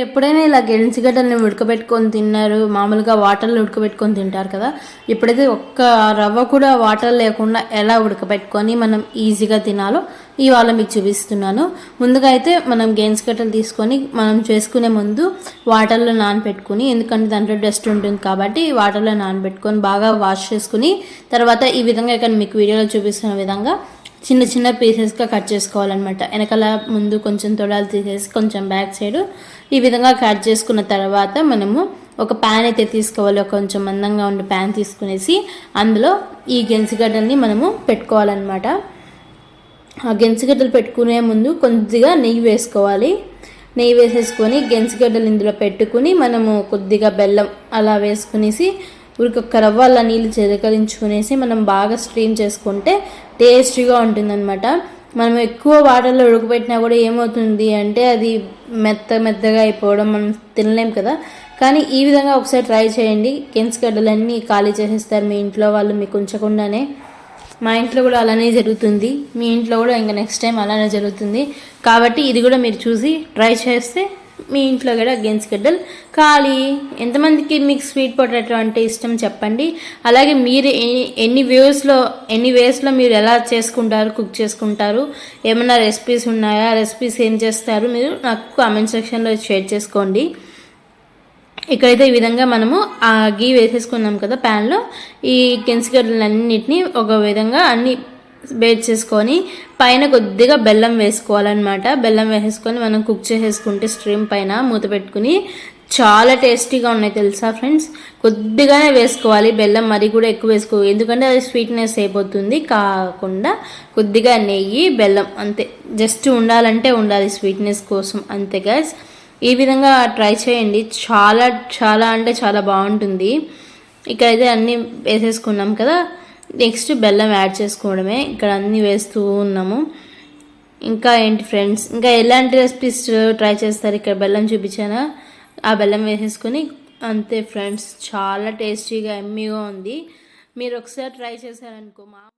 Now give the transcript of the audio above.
ఎప్పుడైనా ఇలా గెలిచిగడ్డల్ని ఉడకబెట్టుకొని తిన్నారు, మామూలుగా వాటర్లో ఉడకబెట్టుకొని తింటారు కదా. ఇప్పుడైతే ఒక్క రవ్వ కూడా వాటర్ లేకుండా ఎలా ఉడకబెట్టుకొని మనం ఈజీగా తినాలో ఇవాళ మీకు చూపిస్తున్నాను. ముందుగా అయితే మనం గెలిచిగడ్డలు తీసుకొని మనం చేసుకునే ముందు వాటర్లో నానబెట్టుకుని, ఎందుకంటే దాంట్లో డస్ట్ ఉంటుంది కాబట్టి వాటర్లో నానబెట్టుకొని బాగా వాష్ చేసుకుని తర్వాత ఈ విధంగా ఇక్కడ మీకు వీడియోలో చూపిస్తున్న విధంగా చిన్న చిన్న పీసెస్గా కట్ చేసుకోవాలన్నమాట. వెనకాల ముందు కొంచెం తొడాలు తీసేసి కొంచెం బ్యాక్ సైడ్ ఈ విధంగా కట్ చేసుకున్న తర్వాత మనము ఒక ప్యాన్ అయితే తీసుకోవాలి. కొంచెం మందంగా ఉండే ప్యాన్ తీసుకునేసి అందులో ఈ గెంజిగడ్డల్ని మనము పెట్టుకోవాలన్నమాట. ఆ గెంజిగడ్డలు పెట్టుకునే ముందు కొద్దిగా నెయ్యి వేసుకోవాలి. నెయ్యి వేసేసుకొని గెంజిగడ్డలు ఇందులో పెట్టుకుని మనము కొద్దిగా బెల్లం అలా వేసుకునేసి ఉరికొక్క రవ్వ అలా నీళ్ళు చిలకరించుకునేసి మనం బాగా స్ట్రీమ్ చేసుకుంటే టేస్టీగా ఉంటుందన్నమాట. మనం ఎక్కువ వాటర్లో ఉడకబెట్టినా కూడా ఏమవుతుంది అంటే అది మెత్తగా అయిపోవడం మనం తినలేం కదా. కానీ ఈ విధంగా ఒకసారి ట్రై చేయండి. గెంజిగడ్డలన్నీ ఖాళీ చేసేస్తారు మీ ఇంట్లో వాళ్ళు మీకు ఉంచకుండానే. మా ఇంట్లో కూడా అలానే జరుగుతుంది, మీ ఇంట్లో కూడా ఇంకా నెక్స్ట్ టైం అలానే జరుగుతుంది. కాబట్టి ఇది కూడా మీరు చూసి ట్రై చేస్తే మీ ఇంట్లో కూడా గెంజిగడ్డలు ఖాళీ. ఎంతమందికి మీకు స్వీట్ పొటాటో అంటే ఇష్టం చెప్పండి. అలాగే మీరు ఎన్ని వేస్లో మీరు ఎలా చేసుకుంటారు, కుక్ చేసుకుంటారు, ఏమైనా రెసిపీస్ ఉన్నాయా, రెసిపీస్ ఏం చేస్తారు మీరు నాకు కామెంట్ సెక్షన్లో షేర్ చేసుకోండి. ఇక్కడైతే ఈ విధంగా మనము ఆ గీ వేసేసుకున్నాం కదా ప్యాన్లో, ఈ గెంజిగడ్డలన్నిటిని ఒక విధంగా అన్ని బేట్ చేసుకొని పైన కొద్దిగా బెల్లం వేసుకోవాలన్నమాట. బెల్లం వేసేసుకొని మనం కుక్ చేసేసుకుంటే స్ట్రీమ్ పైన మూత పెట్టుకుని చాలా టేస్టీగా ఉన్నాయి తెలుసా ఫ్రెండ్స్. కొద్దిగానే వేసుకోవాలి బెల్లం, మరీ కూడా ఎక్కువ వేసుకోవాలి ఎందుకంటే అది స్వీట్నెస్ అయిపోతుంది. కాకుండా కొద్దిగా నెయ్యి బెల్లం అంతే, జస్ట్ ఉండాలంటే ఉండాలి స్వీట్నెస్ కోసం అంతే గైస్. ఈ విధంగా ట్రై చేయండి, చాలా చాలా అంటే చాలా బాగుంటుంది. ఇక్కడైతే అన్నీ వేసేసుకున్నాం కదా, నెక్స్ట్ బెల్లం యాడ్ చేసుకోవడమే. ఇక్కడ అన్నీ వేస్తూ ఉన్నాము. ఇంకా ఏంటి ఫ్రెండ్స్, ఇంకా ఎలాంటి రెసిపీస్ ట్రై చేస్తారు? ఇక్కడ బెల్లం చూపించానా, ఆ బెల్లం వేసేసుకొని అంతే ఫ్రెండ్స్. చాలా టేస్టీగా ఎమ్మీగా ఉంది. మీరు ఒకసారి ట్రై చేశారనుకో